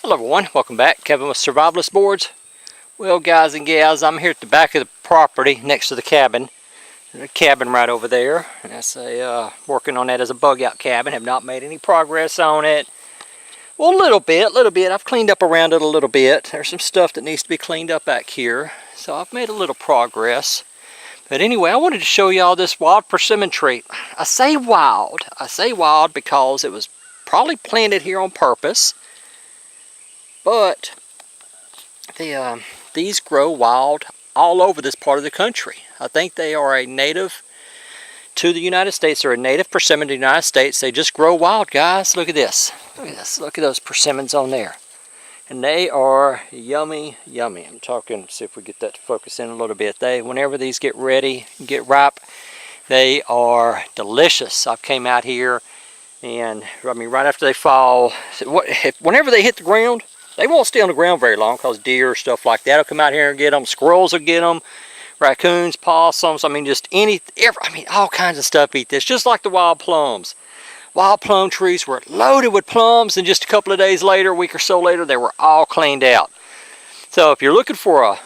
Hello everyone, welcome back. Kevin with Survivalist Boards. Well guys and gals, I'm here at the back of the property next to the cabin. There's a cabin right over there. That's working on that as a bug out cabin. Have not made any progress on it. Well, a little bit. I've cleaned up around it a little bit. There's some stuff that needs to be cleaned up back here. So I've made a little progress. But anyway, I wanted to show y'all this wild persimmon tree. I say wild because it was probably planted here on purpose. But these grow wild all over this part of the country. I think they are a native to the United States. They're a native persimmon to the United States. They just grow wild, guys. Look at this. Look at this. Look at those persimmons on there. And they are yummy, yummy. I'm talking, see if we get that to focus in a little bit. Whenever these get ready, get ripe, they are delicious. I came out here and, I mean, right after they fall, whenever they hit the ground, they won't stay on the ground very long because deer, stuff like that will come out here and get them. Squirrels will get them. Raccoons, possums, I mean, all kinds of stuff eat this, just like the wild plums. Wild plum trees were loaded with plums, and just a couple of days later, a week or so later, they were all cleaned out. So if you're looking for a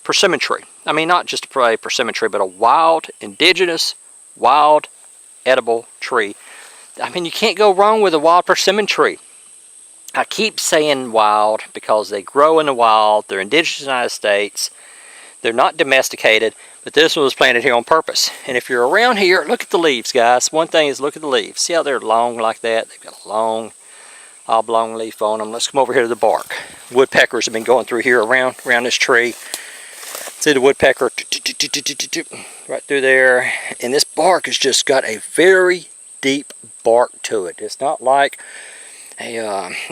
persimmon tree, I mean, not just a persimmon tree, but a wild, indigenous, wild, edible tree, I mean, you can't go wrong with a wild persimmon tree. I keep saying wild because they grow in the wild. They're indigenous to the United States. They're not domesticated, but this one was planted here on purpose. And if you're around here, look at the leaves, guys. One thing is look at the leaves. See how they're long like that? They've got a long, oblong leaf on them. Let's come over here to the bark. Woodpeckers have been going through here around this tree. See the woodpecker right through there. And this bark has just got a very deep bark to it. It's not like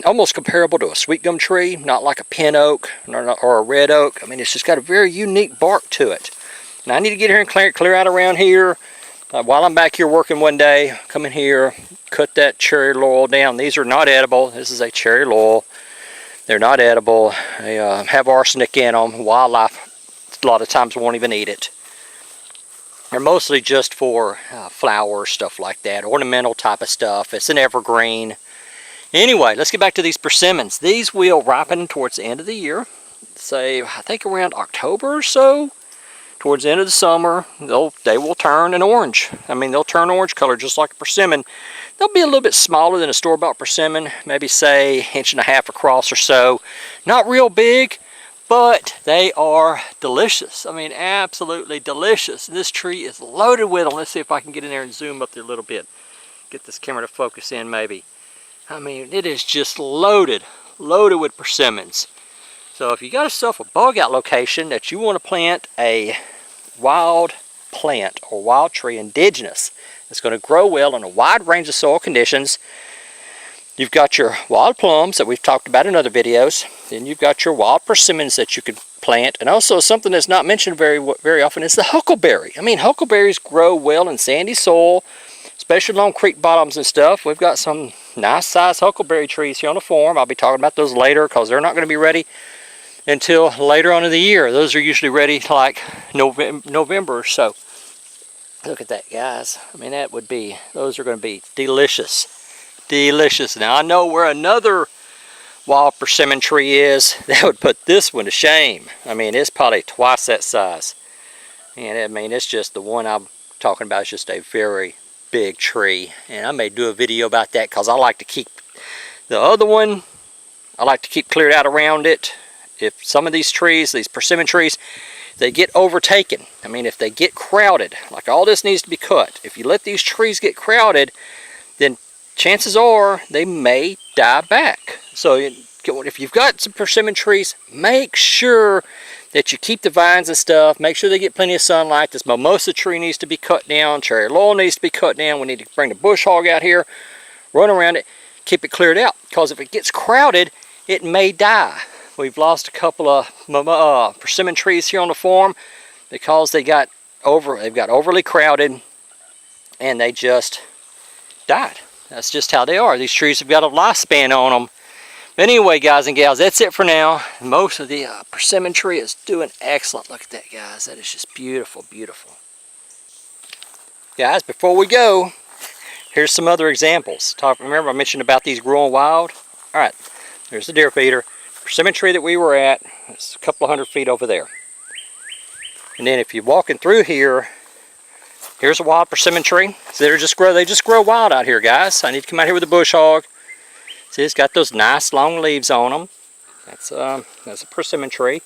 almost comparable to a sweet gum tree, not like a pin oak or a red oak. I mean, it's just got a very unique bark to it. And I need to get here and clear out around here. While I'm back here working one day, come in here, cut that cherry laurel down. These are not edible. This is a cherry laurel. They're not edible. They have arsenic in them. Wildlife, a lot of times, won't even eat it. They're mostly just for flowers, stuff like that, ornamental type of stuff. It's an evergreen. Anyway, let's get back to these persimmons. These will ripen towards the end of the year. Say, I think around October or so. Towards the end of the summer, they will turn an orange. I mean, they'll turn orange color just like a persimmon. They'll be a little bit smaller than a store-bought persimmon. Maybe say 1.5 inches across or so. Not real big, but they are delicious. I mean, absolutely delicious. And this tree is loaded with them. Let's see if I can get in there and zoom up there a little bit. Get this camera to focus in maybe. I mean, it is just loaded with persimmons. So if you got yourself a bug out location that you want to plant a wild plant or wild tree, indigenous, that's going to grow well in a wide range of soil conditions, you've got your wild plums that we've talked about in other videos. Then you've got your wild persimmons that you could plant. And also something that's not mentioned very often is the huckleberry. I mean, huckleberries grow well in sandy soil, especially along creek bottoms and stuff. We've got some nice sized huckleberry trees here on the farm. I'll be talking about those later because they're not going to be ready until later on in the year. Those are usually ready like November or so. Look at that, guys. I mean, those are going to be delicious. Delicious. Now, I know where another wild persimmon tree is that would put this one to shame. I mean, it's probably twice that size. And I mean, it's just the one I'm talking about is just a very big tree, and I may do a video about that because I like to keep the other one, I like to keep cleared out around it. If some of these trees, these persimmon trees, they get overtaken, I mean, if they get crowded, like all this needs to be cut. If you let these trees get crowded, then chances are they may die back. So if you've got some persimmon trees, make sure that you keep the vines and stuff. Make sure they get plenty of sunlight. This mimosa tree needs to be cut down. Cherry laurel needs to be cut down. We need to bring the bush hog out here, run around it, keep it cleared out. Because if it gets crowded, it may die. We've lost a couple of persimmon trees here on the farm because they've got overly crowded and they just died. That's just how they are. These trees have got a lifespan on them. But anyway, guys and gals, that's it for now. Most of the persimmon tree is doing excellent. Look at that, guys. That is just beautiful, beautiful. Guys, before we go, here's some other examples. Remember I mentioned about these growing wild? All right, There's the deer feeder. Persimmon tree that we were at, it's a couple of 100 feet over there. And then if you're walking through here, here's a wild persimmon tree. So they just grow wild out here, guys. I need to come out here with a bush hog. See, it's got those nice long leaves on them. That's a persimmon tree.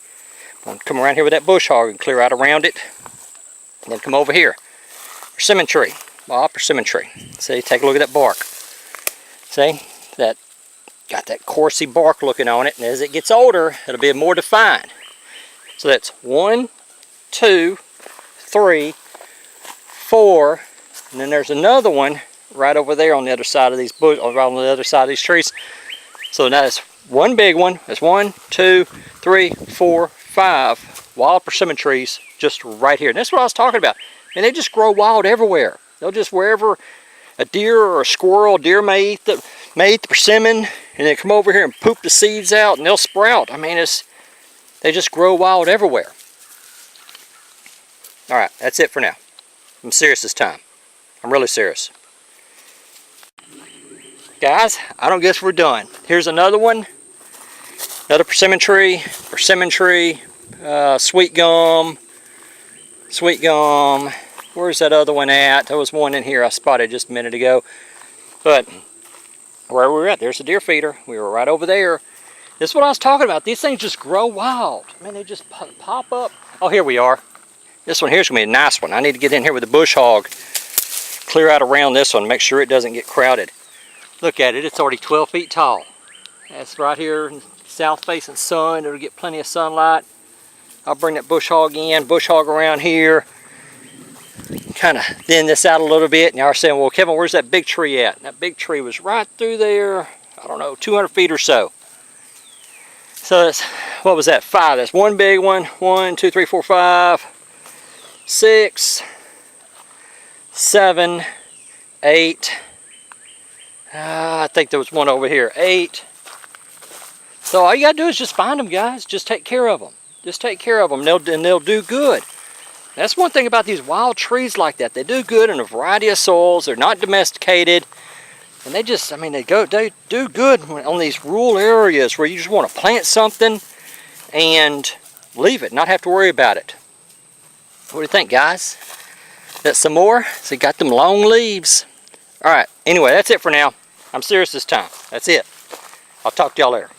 I'm going to come around here with that bush hog and clear out around it. And then come over here. Persimmon tree. Wild persimmon tree. See, take a look at that bark. See, that got that coarsey bark looking on it. And as it gets older, it'll be more defined. So that's 1, 2, 3, 4, and then there's another one right over there on the other side of these on the other side of these trees. So now that's one big one. That's 1, 2, 3, 4, 5 wild persimmon trees just right here. And that's what I was talking about. And they just grow wild everywhere. They'll just wherever a deer or a squirrel, deer may eat the persimmon, and they come over here and poop the seeds out, and they'll sprout. I mean, they just grow wild everywhere. All right, that's it for now. I'm serious this time. I'm really serious. Guys, I don't guess we're done. Here's another one. Another persimmon tree, sweet gum. Where's that other one at? There was one in here I spotted just a minute ago. But where we were at, there's a deer feeder. We were right over there. This is what I was talking about. These things just grow wild. I mean, they just pop up. Oh, here we are. This one here's going to be a nice one. I need to get in here with a bush hog. Clear out around this one. Make sure it doesn't get crowded. Look at it. It's already 12 feet tall. That's right here in south facing sun. It'll get plenty of sunlight. I'll bring that bush hog in. Bush hog around here. Kind of thin this out a little bit. And y'all are saying, well, Kevin, where's that big tree at? And that big tree was right through there. I don't know, 200 feet or so. So that's, what was that? 5. That's one big one. 1, 2, 3, 4, 5, 6, 7, 8. I think there was one over here. 8. So all you gotta do is just find them, guys. Just take care of them. Just take care of them, and they'll do good. That's one thing about these wild trees like that. They do good in a variety of soils. They're not domesticated. And they just, I mean, they do good on these rural areas where you just want to plant something and leave it, not have to worry about it. What do you think, guys? That's some more? So you got them long leaves. All right, anyway, that's it for now. I'm serious this time. That's it. I'll talk to y'all later.